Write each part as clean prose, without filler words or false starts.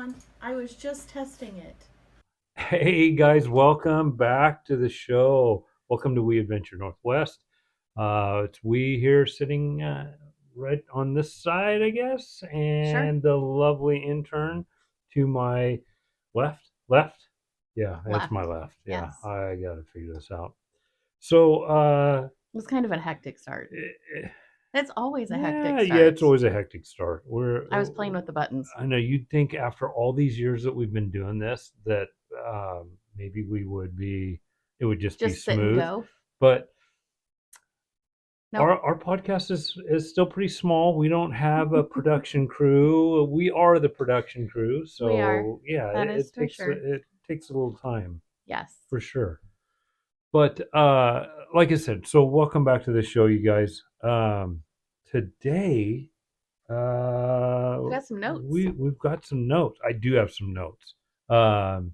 on. I was just testing it. Hey guys, welcome back to the show. Welcome to We Adventure Northwest. It's we here sitting right on this side, I guess, Sure. and the lovely intern to my left. Left? Yeah, it's Left. my left. Yeah, Yes. I got to figure this out. So, It was kind of a hectic start. eh, It's always a hectic yeah, it's start. always a hectic start. I was playing with the buttons. I know you'd think after all these years that we've been doing this that maybe it would just be Just sit and smooth, go. but Nope. our podcast is still pretty small. We don't have a production crew. We are the production crew, We are. so yeah, That is for sure. it takes a little time Yes. for sure. But like I said, so welcome back to the show, you guys. Today We got some notes. we've got some notes. I do have some notes. Um,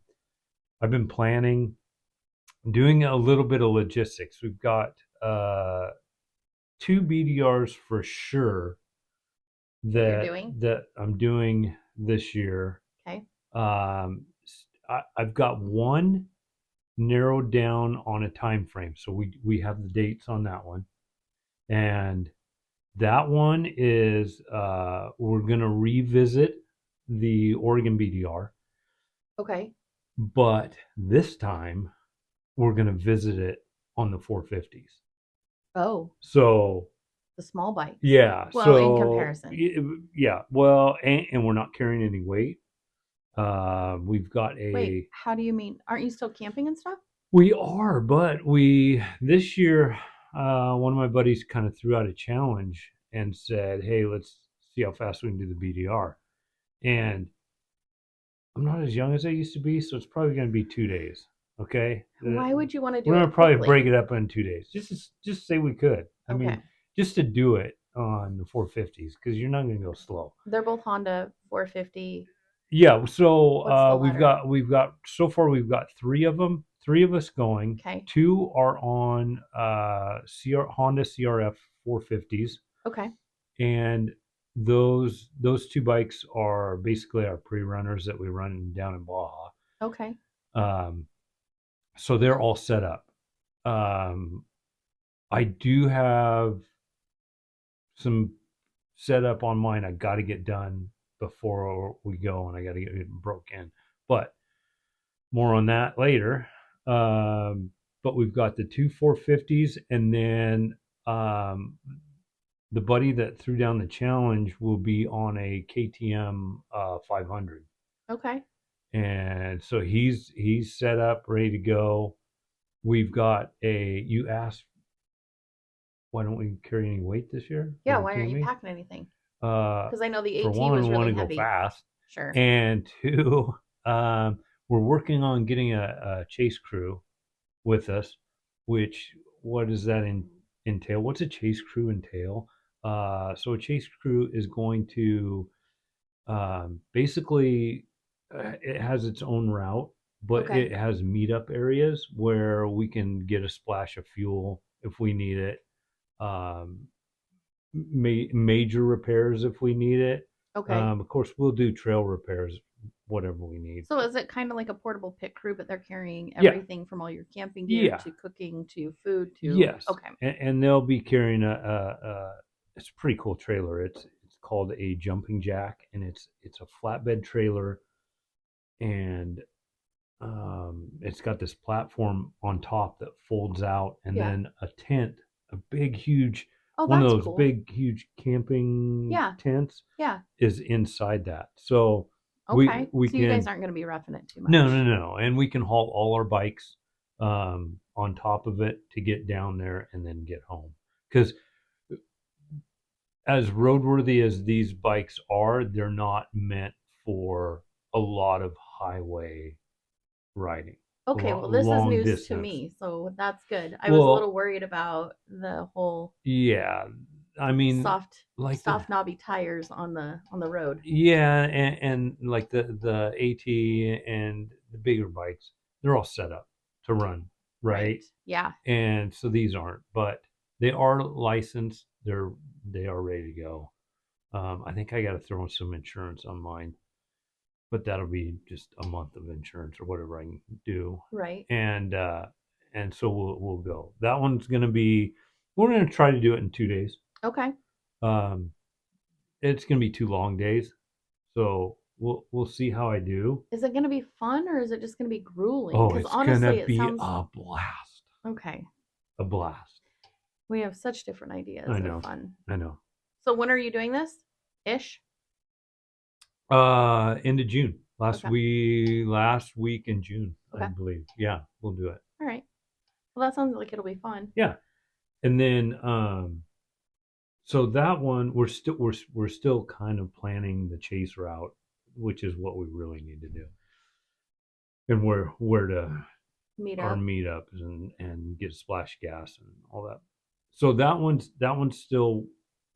I've been planning, doing a little bit of logistics. We've got two BDRs for sure That you're doing. that I'm doing this year. Okay. Um, I've got one narrowed down on a time frame, so we have the dates on that one, and that one is we're gonna revisit the Oregon BDR, Okay. but this time we're gonna visit it on the 450s. Oh, So the small bikes. yeah, Well, in comparison. yeah. Well, and we're not carrying any weight. We've got Wait, a how do you mean? Aren't you still camping and stuff? we are, but we this year one of my buddies kind of threw out a challenge and said, "Hey, let's see how fast we can do the BDR." And I'm not as young as I used to be, so it's probably going to be 2 days. Okay, Why would you want to do we're going it to probably break quickly? it up in 2 days. Just say we could. I Okay. mean, just to do it on the 450s because you're not going to go slow. They're both Honda 450. Yeah. So What's the letter? we've got so far we've got three of them. Three of us going. Okay. Two are on Honda CRF 450s, Okay. and those two bikes are basically our pre-runners that we run down in Baja. Okay. Um, so they're all set up. Um, I do have some set up on mine. I got to get done before we go, and I got to get it broke in. But more on that later. But we've got the two 450s, and then um, the buddy that threw down the challenge will be on a KTM 500, Okay. and so he's set up, ready to go. We've got a. You asked why don't we carry any weight this year Yeah, for the why aren't you camping? packing anything? Uh, Because I know the for AT one, we was want really to go heavy. fast, Sure. and two, we're working on getting a chase crew with us. Which what does that entail? What's a chase crew entail? So a chase crew is going to basically it has its own route, but Okay. it has meetup areas where we can get a splash of fuel if we need it. Um, Major repairs if we need it. Okay. Of course, we'll do trail repairs, whatever we need. So is it kind of like a portable pit crew, but they're carrying Yeah, everything from all your camping gear yeah, to cooking to food to. yes, Okay. and they'll be carrying a it's a pretty cool trailer. It's called a jumping jack, and it's a flatbed trailer, and it's got this platform on top that folds out, and Yeah. then a tent, a big, huge, Oh, one of that's those cool. big, huge camping Yeah. tents Yeah. is inside that. So Okay. we So you guys can aren't going to be roughing it too no, much. no, and we can haul all our bikes on top of it to get down there and then get home. Because as roadworthy as these bikes are, they're not meant for a lot of highway riding, Okay. Well, this is long news to distance. me, so that's good. I was a little Well, worried about the whole yeah, I mean, soft, like the soft knobby tires on the road. yeah, and like the AT and the bigger bikes, they're all set up to run, Right. right? Yeah. And so these aren't, but they are licensed. They are ready to go. I think I got to throw in some insurance on mine. but that'll be just a month of insurance or whatever I can do, Right. and so we'll go. That one's gonna be. We're gonna try to do it in 2 days. Okay. Um, it's gonna be 2 long days, so we'll see how I do. Is it going to be fun or is it just going to be grueling? Oh, Because it's gonna honestly, it be sounds a blast, okay. a blast. We have such different ideas I of know, fun. I know. So when are you doing this? Ish. End of June. Okay. Last week in June, I Okay. believe. Yeah, we'll do it. All right. Well, that sounds like it'll be fun. Yeah, and then so that one we're still kind of planning the chase route, which is what we really need to do, and where to Meet our up. meetups and get splash gas and all that. So that one's still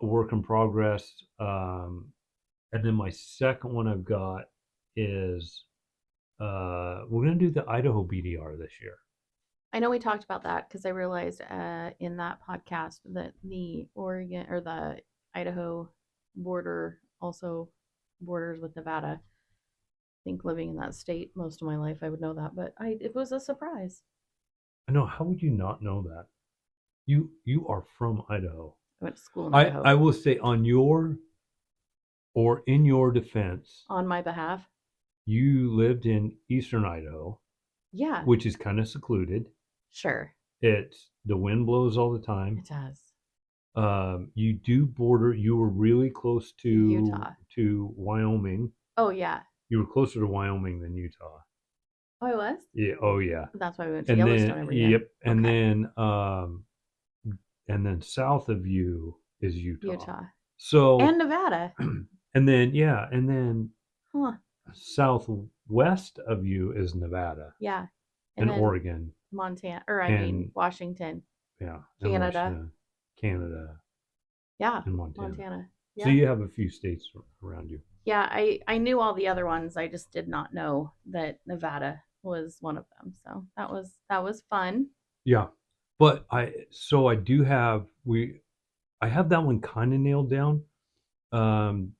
a work in progress. And then my second one I've got is we're gonna do the Idaho BDR this year. I know we talked about that because I realized in that podcast that the Oregon or the Idaho border also borders with Nevada. I think living in that state most of my life, I would know that, but it was a surprise. I know. How would you not know that? You are from Idaho. I went to school in I Idaho will say on your or in your defense, on my behalf. you lived in eastern Idaho, Yeah, which is kind of secluded. sure, It's the wind blows all the time. it does. You do border. You were really close Utah. to Wyoming. Oh yeah. You were closer to Wyoming than Utah. Oh, I was. Yeah. Oh yeah. That's why we went to And Yellowstone then every year. yep. Okay. And then south of you is Utah. Utah So and Nevada. and then yeah, and then Huh. southwest of you is Nevada Yeah. And and then Oregon Montana, or I mean and Washington, yeah, and Canada. Washington, Canada, Yeah, and Montana. Montana. So Yeah. you have a few states around you. Yeah, I knew all the other ones. I just did not know that Nevada was one of them. So that was fun. Yeah. But I do have I have that one kind of nailed down. Um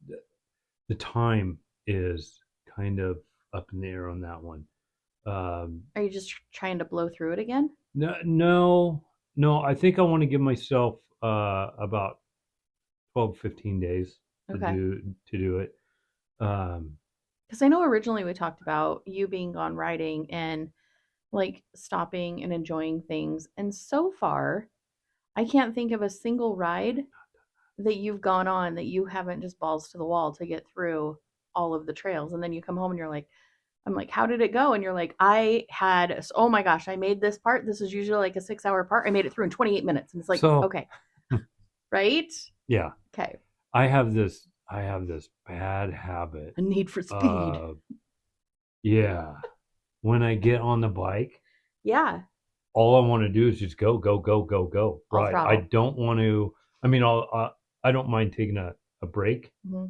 the time is kind of up in the air on that one. Um Are you just trying to blow through it again? no, no, no, I think I want to give myself about 12, 15 days Okay. to do it. Um Because I know originally we talked about you being gone riding and like stopping and enjoying things. And so far, I can't think of a single ride that you've gone on that you haven't just balls to the wall to get through all of the trails. And then you come home and you're like, I'm like, how did it go? And you're like, oh my gosh, I made this part. This is usually like a 6 hour part. I made it through in 28 minutes. And it's like, so okay, right? yeah, Okay. I have this bad habit A need for speed. of yeah, when I get on the bike, Yeah. all I want to do is just go, go, go, go, go. All Right. I throttle. don't want to. I mean, I don't mind taking a break. Hmm.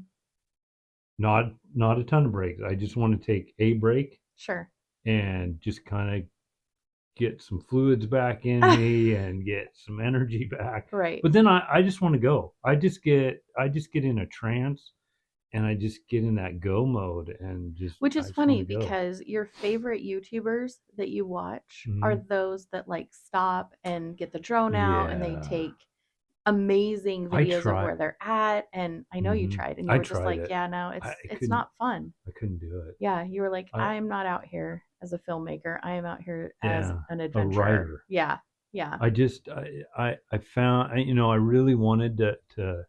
Not a ton of breaks. I just want to take a break Sure. and just kind of get some fluids back in me and get some energy back. Right. But then I just want to go. I just get in a trance and I just get in that go mode and Which I is just want funny to go. because your favorite YouTubers that you watch are Mm-hmm. those that like stop and get the drone out and they Yeah. take amazing I videos of try. where they're at. And I know you Mm-hmm. tried and you I were just tried like, it. yeah, no, I it's couldn't. not fun. I couldn't do it. Yeah, you were like, I I'm not out here as a filmmaker. I am out here as yeah. an A adventurer. writer. Yeah. Yeah. I found I really wanted to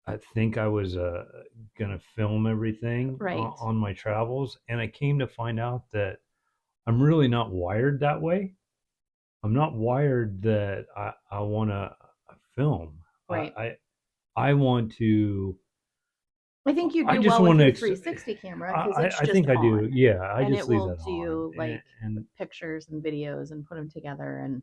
I think I was gonna film everything Right. on my travels, and I came to find out that I'm really not wired that way. I'm not wired that I want to film. Right. I want to. I think you I do just well with want to. your 360 camera because it's I just think I do. on Yeah, I and just it leave will that on, do like and pictures and videos and put them together. And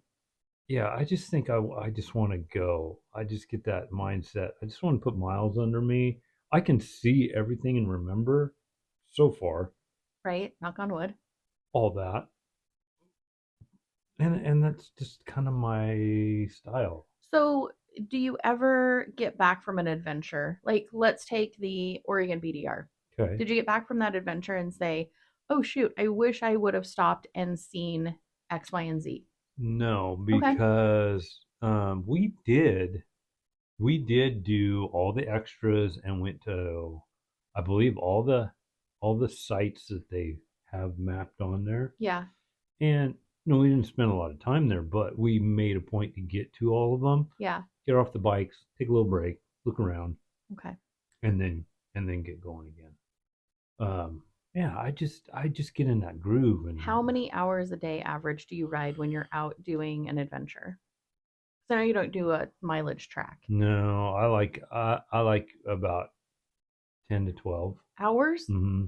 yeah, I just think I just want to go. I just get that mindset. I just want to put miles under me. I can see everything and remember so far right, knock on wood. all that, and that's just kind of my style. So, do you ever get back from an adventure? Like, let's take the Oregon BDR. Okay. Did you get back from that adventure and say, "Oh shoot, I wish I would have stopped and seen X, Y, and Z"? No, Okay. because we did do all the extras and went to, I believe, all the sites that they have mapped on there. Yeah. And no, we didn't spend a lot of time there, but we made a point to get to all of them, Yeah. get off the bikes, take a little break, look around, Okay. and then get going again. Um, yeah, I just get in that groove, and How many hours a day average do you ride when you're out doing an adventure? So I know you don't do a mileage track. no, I like about 10 to 12. Hours? Mm-hmm.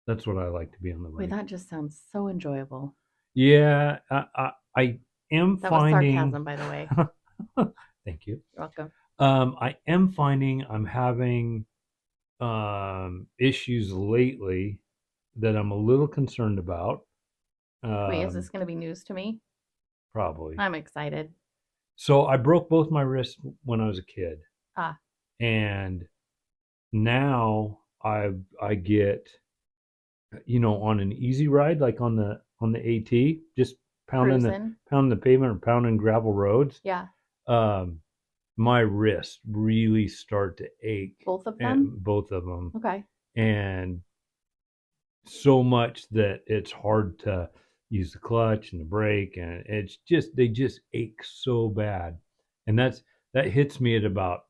That's what I like to be on the Wait, bike. that just sounds so enjoyable. Yeah, I am That was finding. sarcasm, by the way. Thank you. You're welcome. I am finding I'm having issues lately that I'm a little concerned about. Wait, is this Um, going to be news to me? Probably. I'm excited. So I broke both my wrists when I was a kid, Ah, and now I get, on an easy ride like on the AT, just pounding the cruising. pounding the pavement or pounding gravel roads. Yeah. Um, my wrists really start to ache, Both of and them? both of them, Okay. and so much that it's hard to use the clutch and the brake, and they just ache so bad, and that hits me at about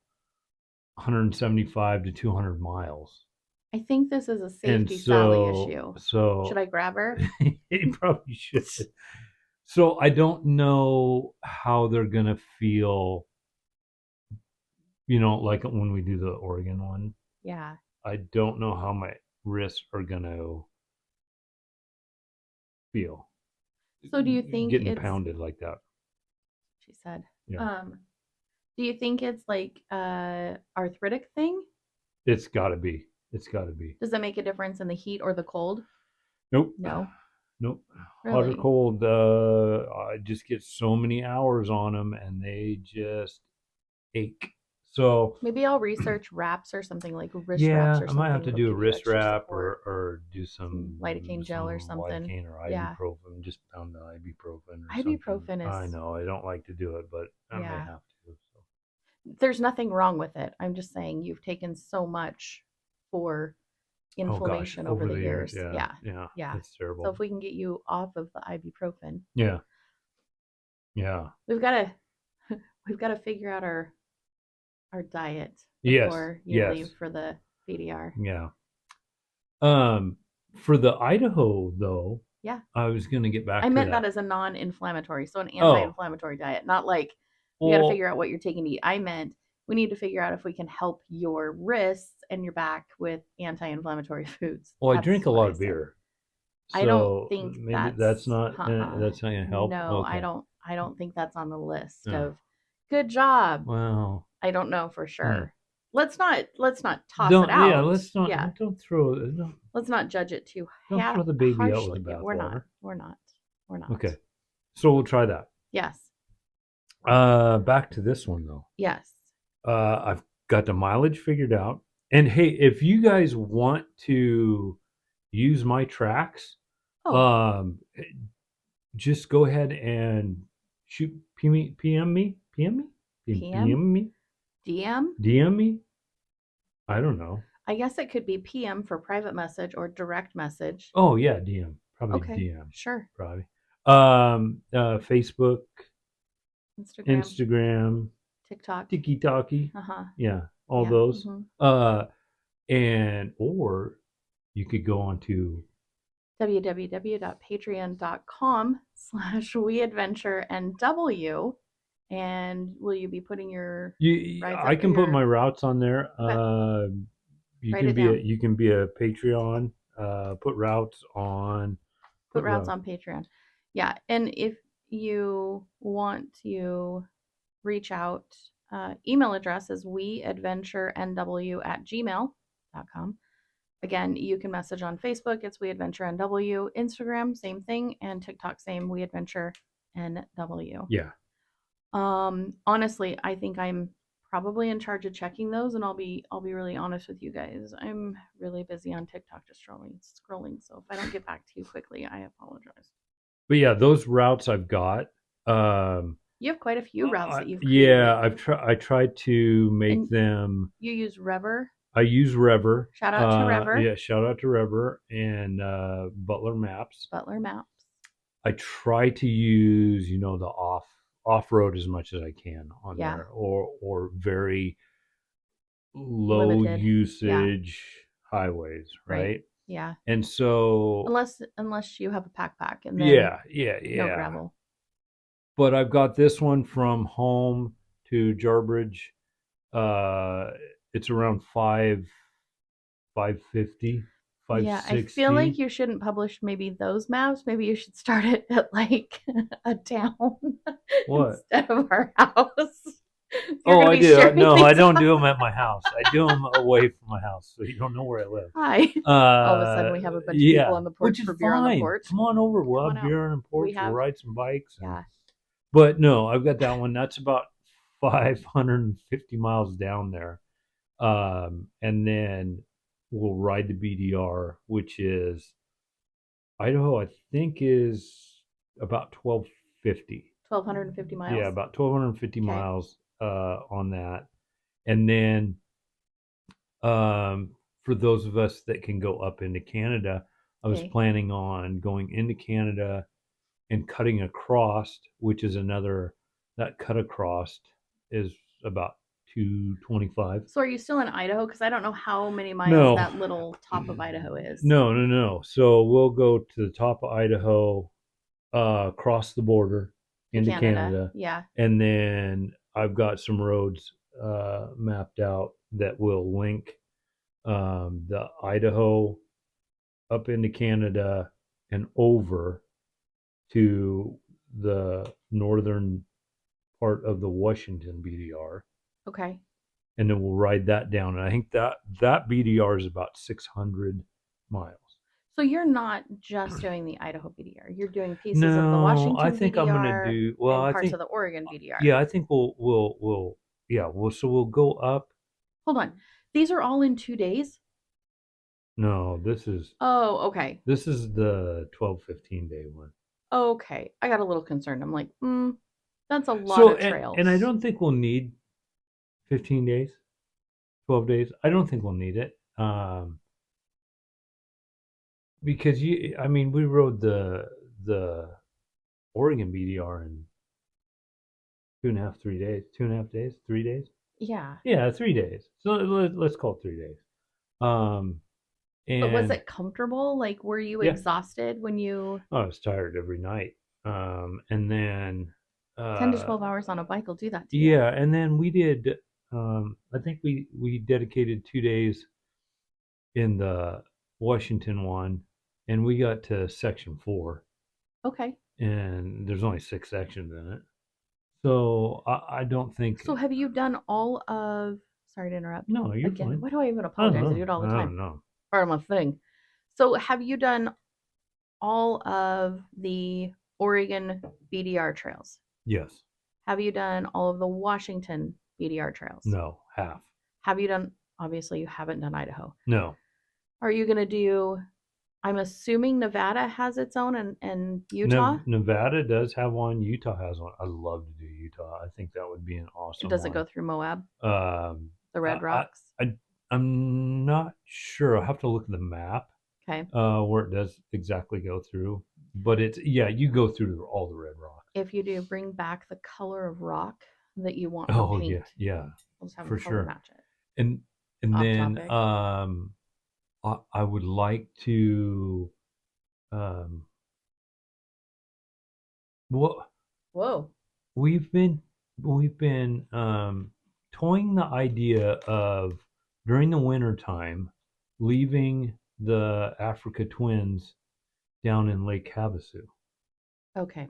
175 to 200 miles. I think this is a And safety Sally so issue. Should so I grab her? you probably should. So I don't know how they're gonna feel, like when we do the Oregon one. Yeah. I don't know how my wrists are gonna feel So do you think getting it's, pounded like that. she said, Yeah. um, do you think it's like arthritic thing? It's gotta be. It's gotta be. Does it make a difference in the heat or the cold? Nope. No. Nope. Hot or Really? cold, I just get so many hours on them and they just ache. So, Maybe I'll research wraps or something like wrist wraps yeah, or I might have something to that'll do a give you wrist extra wrap support. or do Some some lidocaine gel or some something. lidocaine or Yeah. ibuprofen, just pound the ibuprofen or something. Ibuprofen is, I know I don't like to do it, but I may yeah. have to. So. There's nothing wrong with it. I'm just saying you've taken so much for Oh gosh, inflammation over over the the years, years. yeah, Yeah. yeah, Yeah. it's So terrible. if we can get you off of the ibuprofen, Yeah, yeah, we've got to we've got to figure out our diet yes, before you leave yes, for the PDR. yeah. Um, for the Idaho though, Yeah. I was going to get I back to meant that that. as a non-inflammatory, so an Oh, anti-inflammatory diet, not like we got to well, figure out what you're taking to eat. I meant we need to figure out if we can help your wrists and your back with anti-inflammatory foods. I That's drink a what lot I of said. beer, I don't so think maybe that's that's not that's not going to help. no, Okay, I don't think that's on the list oh, of good job. well, I don't know for hmm. sure. Let's not toss it Don't yeah, out. let's not Yeah. don't throw don't, Let's not judge it too don't throw the baby out with harshly. the Yeah, we're not. bathwater. We're not. We're not. Okay, so we'll try that. Yes. Back to this one though. Yes. I've got the mileage figured out. And hey, if you guys want to use my tracks, Oh, um, just go ahead and shoot PM? PM me, DM? DM me. I don't know. I guess it could be PM for private message or direct message. Oh yeah, DM, probably Okay, DM, sure. probably. Facebook, Instagram, Instagram, TikTok. Tiki Talkie, Uh huh. yeah, all Yeah. those. Mm-hmm. And or you could go on to www.patreon.com/WeAdventureNW. And will you be putting your you. rides I up or can put your my routes on there. okay? You Write can it be a down. you can be a Patreon. Put routes on. Put Put routes route. on Patreon. Yeah, and if you want to reach out, email address is weadventurenw@gmail.com. Again, you can message on Facebook, it's WeAdventureNW. Instagram, same thing, and TikTok, same WeAdventureNW. Yeah. Honestly, I think I'm probably in charge of checking those, and I'll be really honest with you guys. I'm really busy on TikTok just scrolling. So if I don't get back to you quickly, I apologize. But yeah, those routes I've got. Um, You have quite a few routes that you've created, I yeah, think. I tried to make And them. you use Rever. I use Rever. Shout out to Rever. Yeah, shout out to Rever and Butler Maps. Butler Maps. I try to use, the off road as much as I can on Yeah. there, or very low Limited. Yeah. usage highways, Right. right? Yeah. And so, Unless you have a backpack and then yeah, yeah, no yeah. gravel. But I've got this one from home to Jarbridge. Uh, it's around 550, five Yeah, I feel like sixty. you shouldn't publish maybe those maps. Maybe you should start it at like a town What? instead of our house. You're Oh, gonna I be do. sharing No, I things don't off. do them at my house. I do them away from my house, so you don't know where I live. Hi. All of a sudden, we have a bunch of people Yeah, on the porch which is for beer on the fine. porch. Come on over. We'll Come on have out. beer on the We porch. We'll have, ride some bikes. yeah. But no, I've got that one. That's about 550 miles down there. And then we'll ride the BDR, which is Idaho, I think is about 1250. 1,250 Yeah, miles. about 1250 Okay. miles on that. And then for those of us that can go up into Canada, I was Okay. planning on going into Canada and cutting across, which is another, that cut across is about 225. So are you still in Idaho? Because I don't know how many miles No, that little top of Idaho is no. So we'll go to the top of Idaho, cross the border to into Canada. Canada, Yeah. and then I've got some roads mapped out that will link the Idaho up into Canada and over to the northern part of the Washington BDR, Okay. and then we'll ride that down. And I think that BDR is about 600 miles. So you're not just doing the Idaho BDR. You're doing pieces of the No, I Washington think I'm gonna BDR do well. and I parts think of the Oregon BDR. yeah, I think we'll yeah. So we'll go up. Hold on. These are all in 2 days? No, Oh, okay. this is the 12-15 day one. Okay. I got a little concerned. I'm like, that's a lot So of and I trails. don't think we'll need 15 days, 12 days. I don't think we'll need it. Because I mean, we rode the Oregon BDR in 2.5, 3 days, 2.5 days, 3 days. Yeah. Yeah, 3 days. So let's call it 3 days. Um, But was and it comfortable? Like, were you yeah, exhausted when you I was tired every night. And then 10 to uh, 12 hours on a bike will do that to you? yeah, and then we did. I think we dedicated 2 days in the Washington one, and we got to section 4, Okay. and there's only 6 sections in it. So I don't think. So have you done all of, sorry to interrupt No, you're again. fine. Why do I even I don't apologize? I do know. it all I the don't time. know. Part of my thing. So have you done all of the Oregon BDR trails? Yes. Have you done all of the Washington BDR trails? No. Half. Have you done, obviously, you haven't done Idaho. No. Are you going to do, I'm assuming Nevada has its own and Utah? Nevada does have one. Utah has one. I'd love to do Utah. I think that would be an awesome Does it go one. through Moab, Um, the I, Red I, Rocks? I I'm not sure. I'll have to look at the map Okay. where it does exactly go through. But it's yeah, you go through all the red rocks. If you do, bring back the color of rock that you want for Oh paint. yeah, yeah, We'll just have them for color sure. match it. And Off then topic. I would like to um what Whoa. we've been toying the idea of during the winter time leaving the Africa Twins down in Lake Havasu. Okay.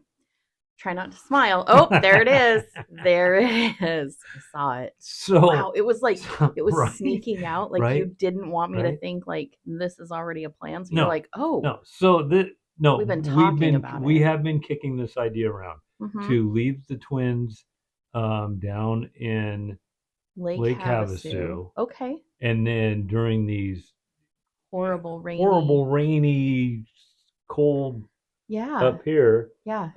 Try not to smile. Oh, there it is. There it is. I saw it. Wow. So, It was like, it was right, sneaking out. Like you right, didn't want me to right. think like this is already a plan. So you're No, like, oh, no. So we've been we've talking been about we it. have been kicking this idea around Mm-hmm. to leave the Twins down in Lake Lake Havasu. Havasu, Okay. and then during these Horrible rainy. horrible, rainy, cold Yeah. up here, Yeah.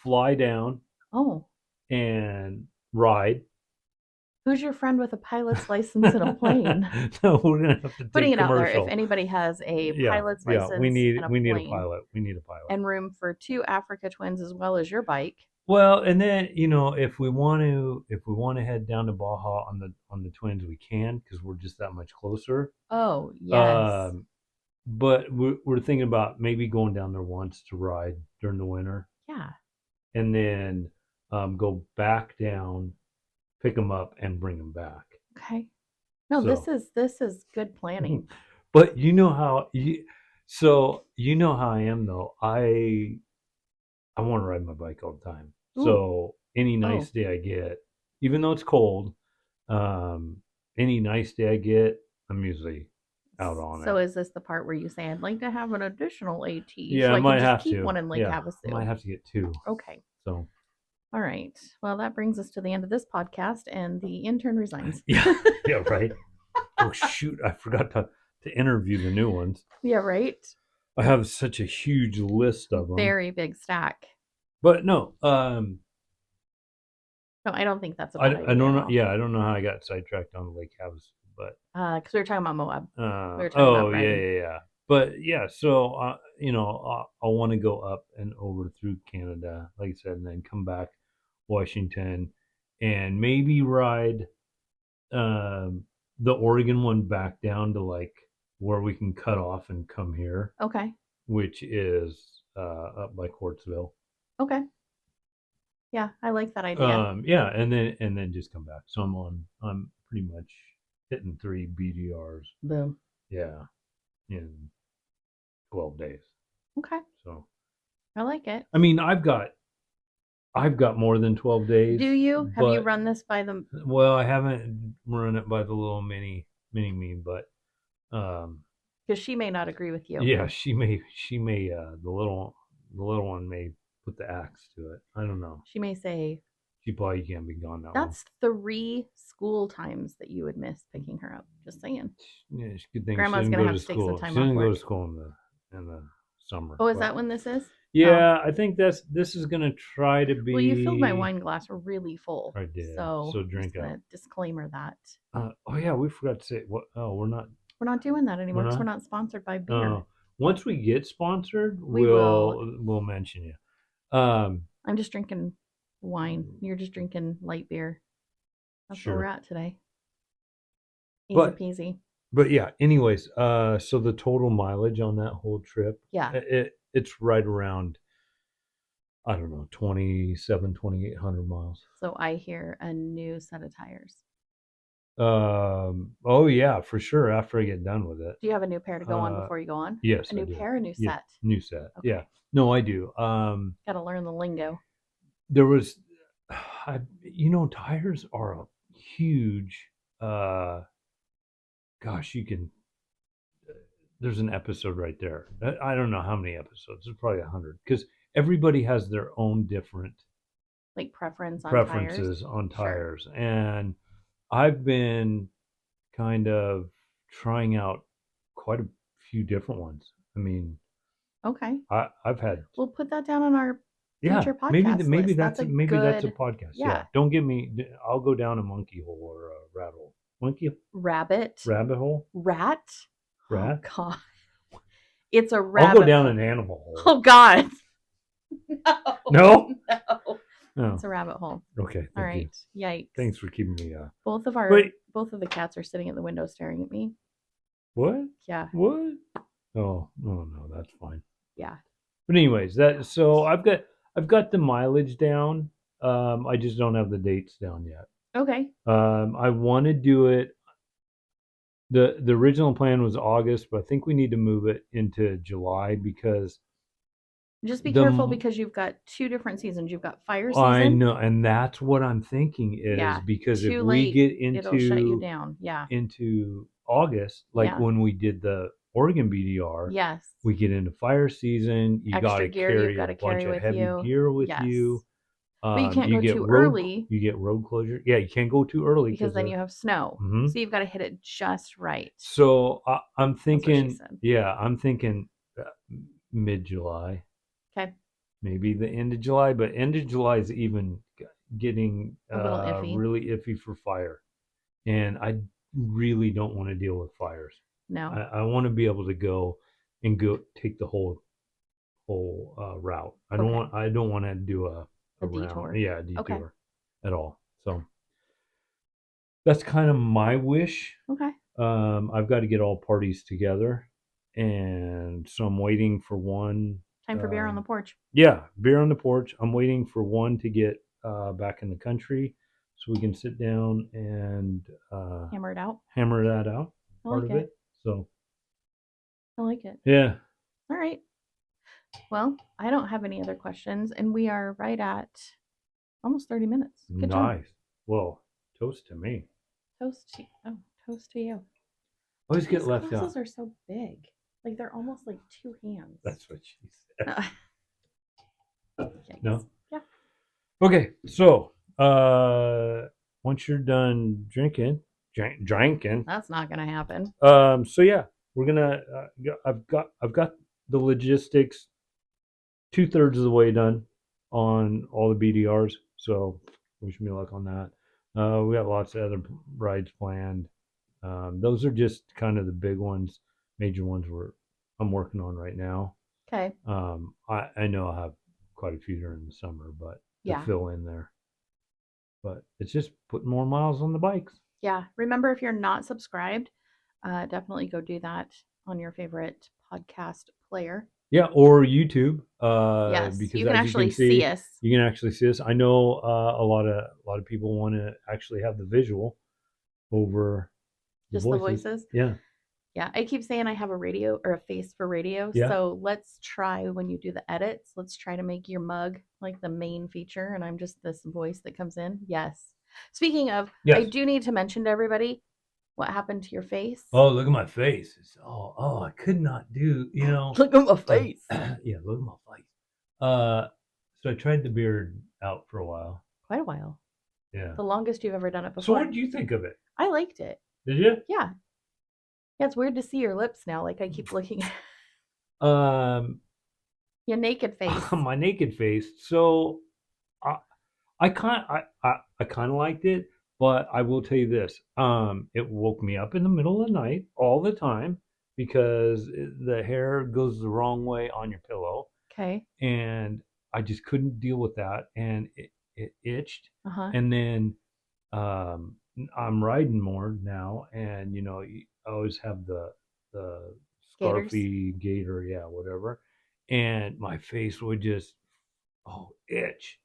fly down Oh. and ride. Who's your friend with a pilot's license in a plane? No, we're gonna have to Putting take it out there, if commercial. anybody has a Yeah, pilot's yeah. We license need and a we need a plane pilot. We need a pilot. and room for 2 Africa twins as well as your bike. Well, and then if we want to head down to Baja on the twins, we can because we're just that much closer. Oh, yes. Um, but we're thinking about maybe going down there once to ride during the winter, Yeah. and then go back down, pick them up, and bring them back. Okay. No, this So, is this is good planning. but you know how I am though. I want to ride my bike all the time. Ooh. So any Oh. nice day I get, even though it's cold, um, any nice day I get, I'm usually out on So it. is this the part where you say I'd like to have an additional AT Yeah, so I I can might just have keep to. one in Lake Yeah, I might Havasu? have to get two. Okay. So All right. Well, that brings us to the end of this podcast, and the intern resigns. yeah, yeah, right. Oh shoot, I forgot to interview the new ones. Yeah, right. I have such a huge list of them. Very big stack. But no, No, I don't think that's a I bad I idea don't at know. all. Yeah, I don't know how I got sidetracked on Lake Havasu, but Because we were talking about Moab. We were talking oh about yeah, riding. yeah, yeah. But yeah, so I want to go up and over through Canada, like I said, and then come back Washington, and maybe ride um, the Oregon one back down to like where we can cut off and come here, Okay. which is up by Quartzville. Okay. Yeah, I like that idea. Yeah, and then just come back. So I'm pretty much hitting 3 BDRs. Boom. Yeah, in 12 days. Okay. So I like it. I mean, I've got more than 12 days, Do you? Have you but run this by the. well, I haven't run it by the little mini me, but um, Because she may not agree with you. yeah, she may the little one may put the axe to it. I don't know. She may say, She probably can't be gone that long. that's 3 school times that you would miss picking her up. Just saying. Yeah, it's a good thing she Grandma's didn't going go to to have to take some school. time She off didn't go work. to school in the summer. Oh, is But that when this is? Oh. yeah, I think this is gonna try to Well, you filled my be. wine glass really full. I did. So So I'm just drink going up. to disclaimer that. Oh yeah, we forgot to say what. Oh, we're not. We're not doing that We're anymore because we're not. not sponsored by beer. Oh, once we get sponsored, We will. we'll mention you. I'm just drinking wine. You're just drinking light beer. That's where we're Sure. at today. Easy But peasy. but yeah. Anyways, so the total mileage on that whole trip, Yeah. it's right around, I don't know, 2,800 miles. So I hear a new set of tires. Oh yeah, for sure. After I get done with it. Do you have a new pair to go on Uh, before you go on? yes, A I new do. pair, a new Yeah, set. new set. Okay. Yeah. No, I do. Got to learn the lingo. There was, tires are a huge. Uh, gosh, you can. There's an episode right there. I don't know how many episodes. There's probably 100 because everybody has their own different Like preference on tires. preferences on Sure. tires, and I've been kind of trying out quite a few different ones. I mean, Okay. I've had. We'll put that down on our Yeah, future maybe podcast maybe list. that's That's a maybe that's a good. podcast. Yeah, Yeah. don't give me. I'll go down a monkey hole or a rat hole. Monkey Rabbit. rabbit hole. Rat. Rat. Oh God. It's a I'll rabbit. go down an animal hole. Oh God. No. No. Oh, It's a rabbit hole. okay. All Thank you. right. Yikes. Thanks for keeping me. Both of our Wait. both of the cats are sitting at the window staring at me. What? Yeah. What? Oh no, that's fine. Yeah. But anyways, so I've got the mileage down. I just don't have the dates down yet. Okay. I want to do it. The original plan was August, but I think we need to move it into July because Just be the careful because you've got 2 different seasons. You've got fire I season. know, and that's what I'm thinking is Yeah. because if Too we late, get it'll shut you into down. Yeah. August, like Yeah. when we did the Oregon BDR, Yes. we get into fire season. You got Extra to gear you've carry got a to bunch carry of with heavy you. gear with Yes. you. But you can't You go get too early road closure. Yeah, you can't go too early because because then you have snow. mhm. So you've got to hit it just right. So I'm That's what she thinking, said. yeah, I'm thinking uh, mid July, Okay. maybe the end of July, but end of July is even getting A little iffy. really iffy for fire, and I really don't want to deal with fires. No. I want to be able to go and go take the whole route. Okay. I don't want to do A a round, detour. yeah, a Okay. detour at all. So that's kind of my wish. Okay. I've got to get all parties together, and so I'm waiting for one. Time for beer on the porch. Yeah, beer on the porch. I'm waiting for one to get back in the country, so we can sit down and Hammer it out. hammer that out. I Part like of it. it. So I like it. yeah, All right. Well, I don't have any other questions, and we are right at almost 30 minutes. Good job. nice. Well, toast to me. Toast to you. Oh, toast to you. Always get These left out. glasses are so big. Like they're almost like two hands. That's what she said. Yikes. No. Yeah. Okay, so once you're done drinking, That's not going to happen. so yeah, we're gonna. I've got the logistics 2/3 of the way done on all the BDRs. So wish me luck on that. We got lots of other rides planned. Those are just kind of the big ones, major ones I'm working on right now. Okay. I know I'll have quite a few during the summer, but to Yeah. fill in there. But it's just putting more miles on the bikes. Yeah. Remember, if you're not subscribed, definitely go do that on your favorite podcast player. Yeah, or YouTube, Yes. because You can as you can actually see see, us, you can actually see this. I know a lot of people want to actually have the visual over the just the voices. voices. Yeah, Yeah, I keep saying I have a radio or a face for radio. yeah, So let's try when you do the edits, let's try to make your mug like the main feature. And I'm just this voice that comes in. Yes. Speaking of, I yes. do need to mention to everybody what happened to your face. Oh, look at my face. I could not do. Look at my face. Yeah, look at my face. Uh, so I tried the beard out for a while. Quite a while. Yeah. The longest you've ever done it So what before. did you think of it? I liked it. Did you? Yeah. Yeah, it's weird to see your lips now. Like I keep looking at Um, your naked face. my naked face. So I, I kind of liked it, but I will tell you this: it woke me up in the middle of the night all the time because the hair goes the wrong way on your pillow, Okay. and I just couldn't deal with that, and it itched, Uh-huh. and then I'm riding more now, and I always have the Gators. scarfy gator, yeah, whatever, and my face would just itch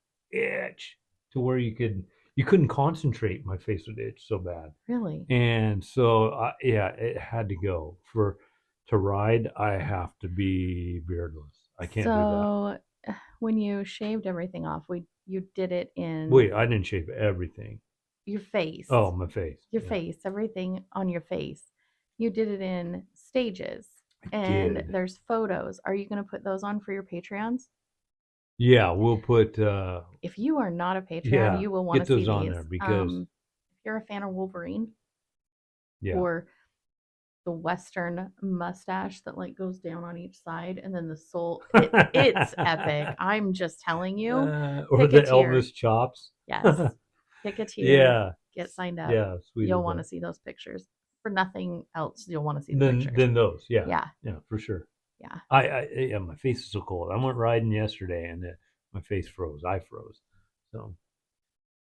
to where you couldn't concentrate. My face would itch so bad, Really? and so yeah, it had to go for to ride. I have to be beardless. I can't do that. So when you shaved everything off, you did it in Wait, I didn't shave everything. your face. Oh, my face. Your Yeah, face, everything on your face. You did it in stages. I And did. there's photos. Are you going to put those on for your Patreons? Yeah, we'll put. If you are not a Patreon, Yeah, you will want get to see those on these. there because If you're a fan of Wolverine yeah, or the Western mustache that like goes down on each side and then the soul, it's epic. I'm just telling you, or pick a the tier. Elvis chops. Yes. Pick a tier, Yeah, get signed up. yeah, sweet You'll as want that. to see those pictures. For nothing else, you'll want to see the Then pictures. then those, yeah, Yeah. yeah, for sure. Yeah. Yeah, my face is so cold. I went riding yesterday and my face froze. I froze. So,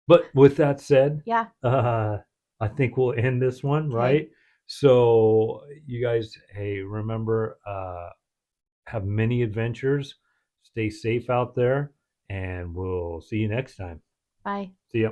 but with that said, Yeah. uh, I think we'll end this one, Okay. right? So, you guys, hey, remember, have many adventures. Stay safe out there, and we'll see you next time. Bye. See ya.